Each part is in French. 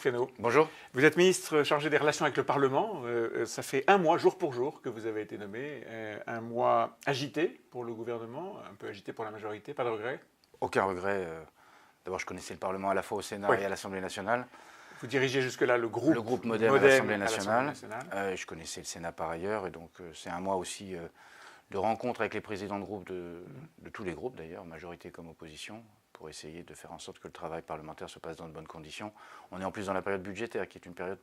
Fesneau. Bonjour. Vous êtes ministre chargé des relations avec le Parlement. Ça fait un mois, jour pour jour, que vous avez été nommé. Un mois agité pour le gouvernement, un peu agité pour la majorité. Pas de regret? Aucun regret. D'abord, je connaissais le Parlement à la fois au Sénat et à l'Assemblée nationale. Vous dirigez jusque-là le groupe Modem à l'Assemblée nationale. Je connaissais le Sénat par ailleurs. Et donc, c'est un mois aussi de rencontres avec les présidents de groupe, de tous les groupes d'ailleurs, majorité comme opposition, pour essayer de faire en sorte que le travail parlementaire se passe dans de bonnes conditions. On est en plus dans la période budgétaire, qui est une période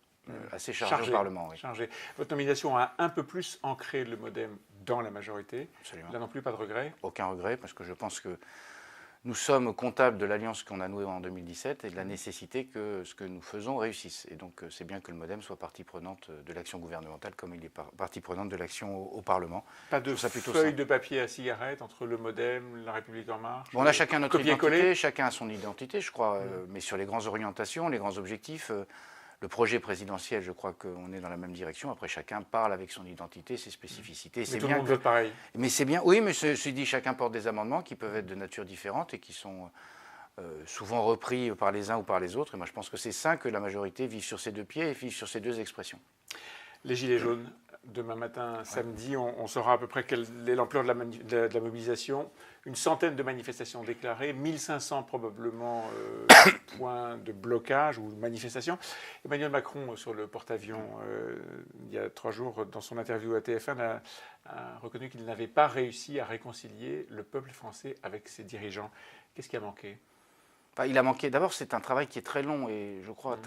assez chargée au Parlement. Oui. Chargée. Votre nomination a un peu plus ancré le Modem dans la majorité. Absolument. Là non plus, pas de regret? Aucun regret, parce que je pense que nous sommes comptables de l'alliance qu'on a nouée en 2017 et de la nécessité que ce que nous faisons réussisse. Et donc c'est bien que le Modem soit partie prenante de l'action gouvernementale comme il est partie prenante de l'action au Parlement. Pas de feuille de papier à cigarette entre le Modem, la République en marche? Bon, on a chacun notre identité, chacun a son identité, je crois, mais sur les grandes orientations, les grands objectifs, le projet présidentiel, je crois qu'on est dans la même direction. Après, chacun parle avec son identité, ses spécificités. Mais tout le monde vote pareil. Mais c'est bien, oui, mais ceci dit, chacun porte des amendements qui peuvent être de nature différente et qui sont souvent repris par les uns ou par les autres. Et moi, je pense que c'est sain que la majorité vive sur ses deux pieds et vive sur ces deux expressions. Les Gilets jaunes, demain matin, samedi, on saura à peu près quelle est l'ampleur de la mobilisation. Une centaine de manifestations déclarées, 1500 probablement points de blocage ou manifestations. Emmanuel Macron, sur le porte-avions, il y a 3 jours, dans son interview à TF1, a reconnu qu'il n'avait pas réussi à réconcilier le peuple français avec ses dirigeants. Qu'est-ce qui a manqué? Il a manqué. D'abord, c'est un travail qui est très long et je crois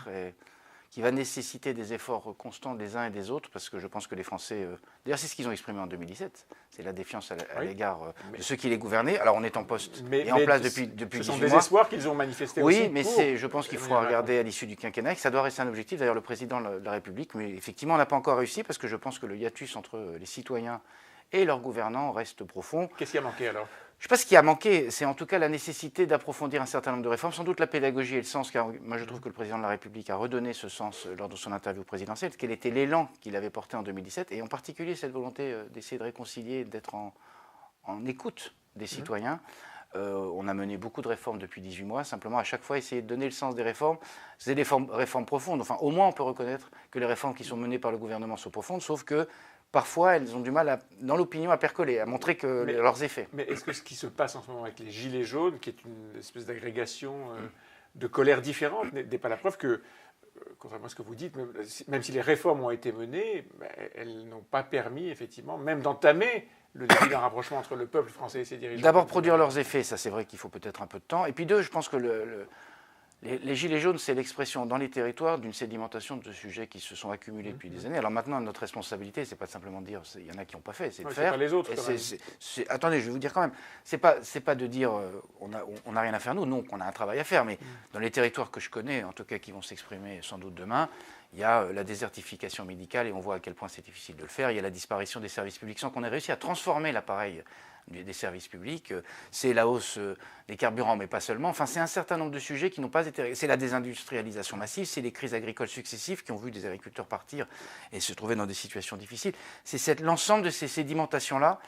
qui va nécessiter des efforts constants des uns et des autres, parce que je pense que les Français... D'ailleurs, c'est ce qu'ils ont exprimé en 2017. C'est la défiance à l'égard de ceux qui les gouvernaient. Alors, on est en poste et en place depuis 18 mois. Ce sont des espoirs qu'ils ont manifestés aussi. Oui, mais je pense qu'il faut regarder à l'issue du quinquennat, que ça doit rester un objectif. D'ailleurs, le président de la République, mais effectivement, on n'a pas encore réussi, parce que je pense que le hiatus entre les citoyens et leurs gouvernants reste profond. Qu'est-ce qui a manqué alors? Je ne sais pas ce qui a manqué, c'est en tout cas la nécessité d'approfondir un certain nombre de réformes, sans doute la pédagogie et le sens, car moi je trouve que le président de la République a redonné ce sens lors de son interview présidentielle, quel était l'élan qu'il avait porté en 2017, et en particulier cette volonté d'essayer de réconcilier, d'être en écoute des citoyens. On a mené beaucoup de réformes depuis 18 mois, simplement à chaque fois essayer de donner le sens des réformes. C'est des réformes profondes, enfin au moins on peut reconnaître que les réformes qui sont menées par le gouvernement sont profondes, sauf que parfois, elles ont du mal, dans l'opinion, à percoler, à montrer leurs effets. Mais est-ce que ce qui se passe en ce moment avec les Gilets jaunes, qui est une espèce d'agrégation de colères différentes, n'est pas la preuve que, contrairement à ce que vous dites, même si les réformes ont été menées, elles n'ont pas permis, effectivement, même d'entamer le début d'un rapprochement entre le peuple français et ses dirigeants? D'abord, produire leurs effets, ça c'est vrai qu'il faut peut-être un peu de temps. Et puis deux, je pense que les Gilets jaunes, c'est l'expression dans les territoires d'une sédimentation de sujets qui se sont accumulés depuis des années. Alors maintenant, notre responsabilité, c'est pas de simplement dire, il y en a qui n'ont pas fait, c'est de faire. Pas les autres. Attendez, je vais vous dire quand même, c'est pas de dire on n'a rien à faire nous, non, qu'on a un travail à faire. Mais dans les territoires que je connais, en tout cas qui vont s'exprimer sans doute demain, il y a la désertification médicale et on voit à quel point c'est difficile de le faire. Il y a la disparition des services publics sans qu'on ait réussi à transformer l'appareil des services publics, c'est la hausse des carburants, mais pas seulement. Enfin, c'est un certain nombre de sujets qui n'ont pas été... C'est la désindustrialisation massive, c'est les crises agricoles successives qui ont vu des agriculteurs partir et se trouver dans des situations difficiles. C'est l'ensemble de ces sédimentations-là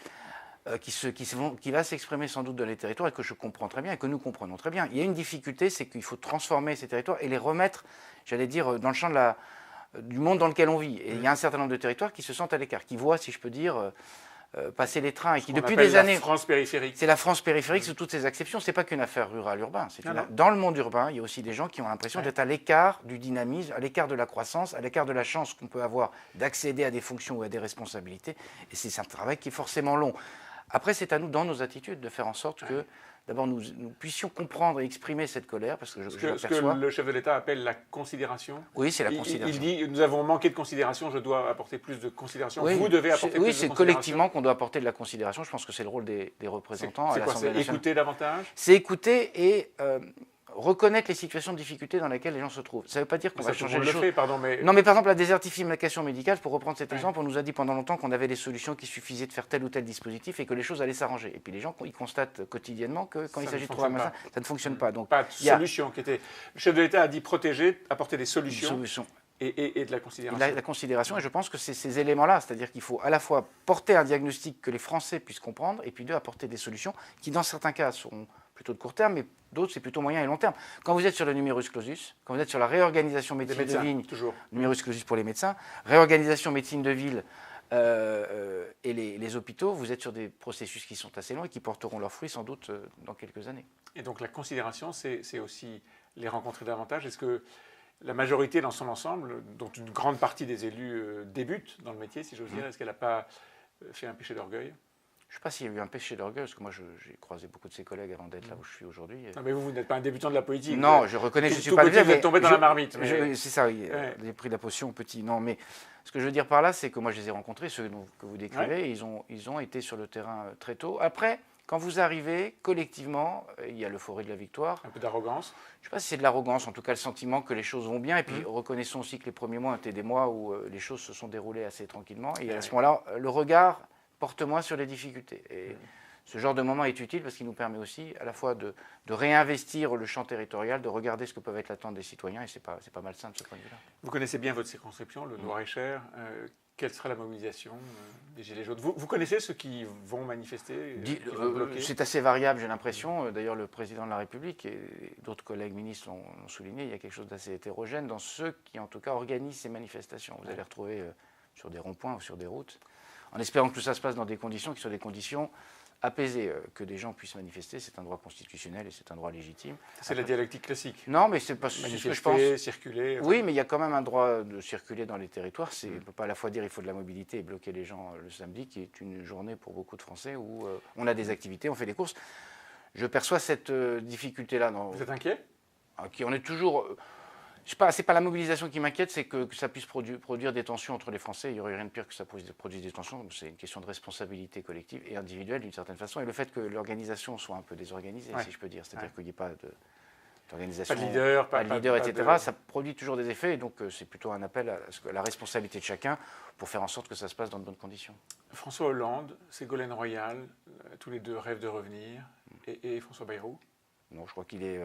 qui va s'exprimer sans doute dans les territoires et que je comprends très bien et que nous comprenons très bien. Il y a une difficulté, c'est qu'il faut transformer ces territoires et les remettre, j'allais dire, dans le champ du monde dans lequel on vit. Et il y a un certain nombre de territoires qui se sentent à l'écart, qui voient, si je peux dire... passer les trains et qui depuis des années... la France périphérique. C'est la France périphérique sous toutes ses acceptions. Ce n'est pas qu'une affaire rurale-urbain. Dans le monde urbain, il y a aussi des gens qui ont l'impression d'être à l'écart du dynamisme, à l'écart de la croissance, à l'écart de la chance qu'on peut avoir d'accéder à des fonctions ou à des responsabilités. Et c'est un travail qui est forcément long. Après, c'est à nous, dans nos attitudes, de faire en sorte que, d'abord, nous puissions comprendre et exprimer cette colère, parce que je perçois... Ce que le chef de l'État appelle la considération. Oui, c'est la considération. Il dit, nous avons manqué de considération, je dois apporter plus de considération. Oui, vous devez apporter plus de considération. Oui, c'est collectivement qu'on doit apporter de la considération. Je pense que c'est le rôle des représentants à l'Assemblée nationale. C'est écouter davantage? C'est écouter et... reconnaître les situations de difficulté dans lesquelles les gens se trouvent. Ça ne veut pas dire qu'on va changer les choses. Non, mais par exemple, la désertification médicale, pour reprendre cet exemple, on nous a dit pendant longtemps qu'on avait des solutions qui suffisaient de faire tel ou tel dispositif et que les choses allaient s'arranger. Et puis les gens, ils constatent quotidiennement que quand il s'agit de trouver un médecin, ça ne fonctionne pas. Donc, pas de solution qui était... Le chef de l'État a dit protéger, apporter des solutions. Et de la considération. La considération, et je pense que c'est ces éléments-là, c'est-à-dire qu'il faut à la fois porter un diagnostic que les Français puissent comprendre, et puis deux, apporter des solutions qui, dans certains cas, seront plutôt de court terme, mais d'autres, c'est plutôt moyen et long terme. Quand vous êtes sur le numerus clausus, quand vous êtes sur la réorganisation médecine de ville, toujours. Numerus clausus pour les médecins, réorganisation médecine de ville et les hôpitaux, vous êtes sur des processus qui sont assez longs et qui porteront leurs fruits sans doute dans quelques années. Et donc la considération, c'est aussi les rencontrer davantage. Est-ce que la majorité dans son ensemble, dont une grande partie des élus débutent dans le métier, si j'ose dire, est-ce qu'elle n'a pas fait un péché d'orgueil? Je ne sais pas s'il y a eu un péché d'orgueil, parce que moi j'ai croisé beaucoup de ses collègues avant d'être là où je suis aujourd'hui. Non, mais vous n'êtes pas un débutant de la politique. Non, je reconnais que je ne suis tout pas le petit, vieux, vous êtes tombé dans la marmite. C'est ça, oui, j'ai pris la potion petit. Non, mais ce que je veux dire par là, c'est que moi je les ai rencontrés, ceux que vous décrivez, et ils ont été sur le terrain très tôt. Après, quand vous arrivez, collectivement, il y a l'euphorie de la victoire. Un peu d'arrogance. Je ne sais pas si c'est de l'arrogance, en tout cas le sentiment que les choses vont bien. Et puis reconnaissons aussi que les premiers mois ont été des mois où les choses se sont déroulées assez tranquillement. Et à ce moment-là, le regard porte moins sur les difficultés. Et ce genre de moment est utile parce qu'il nous permet aussi à la fois de réinvestir le champ territorial, de regarder ce que peuvent être l'attente des citoyens. Et ce n'est pas malsain de ce point de vue-là. Vous connaissez bien votre circonscription, le Loir-et-Cher. Quelle sera la mobilisation des Gilets jaunes? Vous connaissez ceux qui vont manifester? C'est assez variable, j'ai l'impression. D'ailleurs, le président de la République et d'autres collègues ministres l'ont souligné, il y a quelque chose d'assez hétérogène dans ceux qui, en tout cas, organisent ces manifestations. Vous allez retrouver sur des ronds-points ou sur des routes, en espérant que tout ça se passe dans des conditions qui soient des conditions apaisées. Que des gens puissent manifester, c'est un droit constitutionnel et c'est un droit légitime. C'est la dialectique classique. Non, mais c'est pas ce que je pense. Circuler. Oui, mais il y a quand même un droit de circuler dans les territoires. On ne peut pas à la fois dire qu'il faut de la mobilité et bloquer les gens le samedi, qui est une journée pour beaucoup de Français où on a des activités, on fait des courses. Je perçois cette difficulté-là. Vous êtes inquiet? On est toujours... Je sais pas, c'est pas la mobilisation qui m'inquiète, c'est que ça puisse produire des tensions entre les Français. Il n'y aurait rien de pire que ça produise des tensions. C'est une question de responsabilité collective et individuelle d'une certaine façon. Et le fait que l'organisation soit un peu désorganisée, si je peux dire, c'est-à-dire qu'il n'y ait pas d'organisation, pas de leader, etc., ça produit toujours des effets. Et donc c'est plutôt un appel à la responsabilité de chacun pour faire en sorte que ça se passe dans de bonnes conditions. François Hollande, Ségolène Royal, tous les deux rêvent de revenir. Et François Bayrou? Non, je crois qu'il est...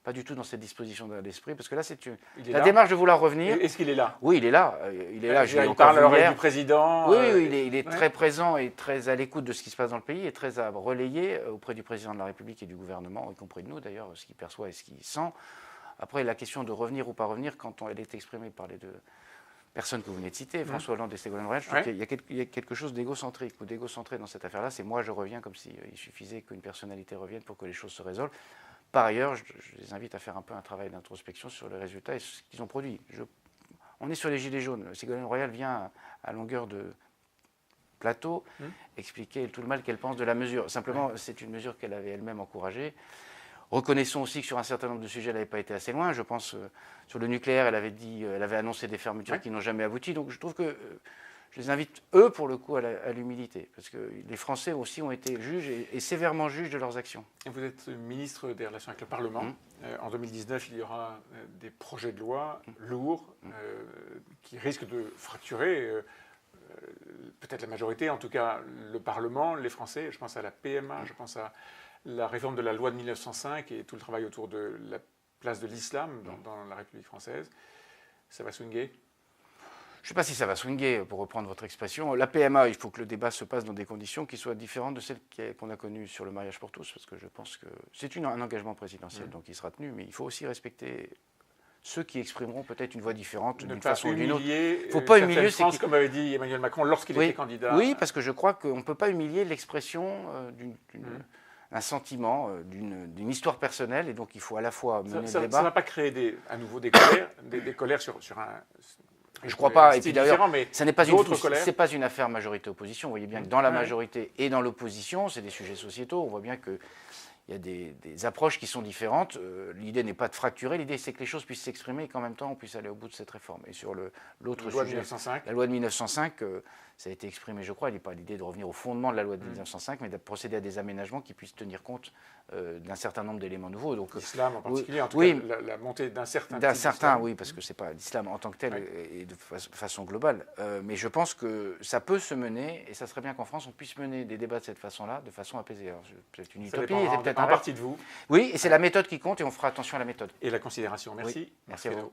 pas du tout dans cette disposition d'esprit, parce que là, c'est la démarche de vouloir revenir. Est-ce qu'il est là? Oui, il est là. Il est là. Il parle à l'oreille du président. Oui, il est très présent et très à l'écoute de ce qui se passe dans le pays et très à relayer auprès du président de la République et du gouvernement, y compris de nous d'ailleurs, ce qu'il perçoit et ce qu'il sent. Après, la question de revenir ou pas revenir, quand elle est exprimée par les deux personnes que vous venez de citer, François Hollande et Ségolène Royal, je trouve qu'il y a quelque chose d'égocentrique ou d'égocentré dans cette affaire-là. C'est moi, je reviens, comme s'il suffisait qu'une personnalité revienne pour que les choses se résolvent. Par ailleurs, je les invite à faire un peu un travail d'introspection sur les résultats et ce qu'ils ont produit. On est sur les Gilets jaunes. Ségolène Royal vient à longueur de plateau expliquer tout le mal qu'elle pense de la mesure. Simplement, c'est une mesure qu'elle avait elle-même encouragée. Reconnaissons aussi que sur un certain nombre de sujets, elle n'avait pas été assez loin. Je pense sur le nucléaire, elle avait annoncé des fermetures qui n'ont jamais abouti. Donc je trouve que je les invite, eux, pour le coup, à l'humilité. Parce que les Français aussi ont été juges et sévèrement juges de leurs actions. Et vous êtes ministre des Relations avec le Parlement. En 2019, il y aura des projets de loi lourds qui risquent de fracturer peut-être la majorité, en tout cas le Parlement, les Français. Je pense à la PMA, je pense à la réforme de la loi de 1905 et tout le travail autour de la place de l'islam dans la République française. Ça va swinguer? Je ne sais pas si ça va swinguer, pour reprendre votre expression. La PMA, il faut que le débat se passe dans des conditions qui soient différentes de celles qu'on a connues sur le mariage pour tous, parce que je pense que c'est un engagement présidentiel, donc il sera tenu, mais il faut aussi respecter ceux qui exprimeront peut-être une voix différente d'une façon ou d'une autre. Il ne faut pas humilier France, comme avait dit Emmanuel Macron lorsqu'il était candidat. Oui, parce que je crois qu'on ne peut pas humilier l'expression d'un sentiment, d'une histoire personnelle, et donc il faut à la fois mener le débat. Ça ne va pas créer à nouveau des colères, des colères sur un... Je ne crois pas. Et puis d'ailleurs, ce n'est pas une affaire majorité-opposition. Vous voyez bien que dans la majorité et dans l'opposition, c'est des sujets sociétaux. On voit bien qu'il y a des approches qui sont différentes. L'idée n'est pas de fracturer. L'idée, c'est que les choses puissent s'exprimer et qu'en même temps, on puisse aller au bout de cette réforme. Et sur l'autre sujet, la loi de 1905, ça a été exprimé, je crois. Il n'est pas l'idée de revenir au fondement de la loi de 1905, mais de procéder à des aménagements qui puissent tenir compte d'un certain nombre d'éléments nouveaux. Donc, l'islam en particulier, en tout cas, la montée d'un certain oui, parce que ce n'est pas l'islam en tant que tel et de façon globale. Mais je pense que ça peut se mener, et ça serait bien qu'en France, on puisse mener des débats de cette façon-là, de façon apaisée. C'est une utopie. C'est peut-être en partie de vous. Oui, et c'est la méthode qui compte, et on fera attention à la méthode. Et la considération. Merci. Merci à vous.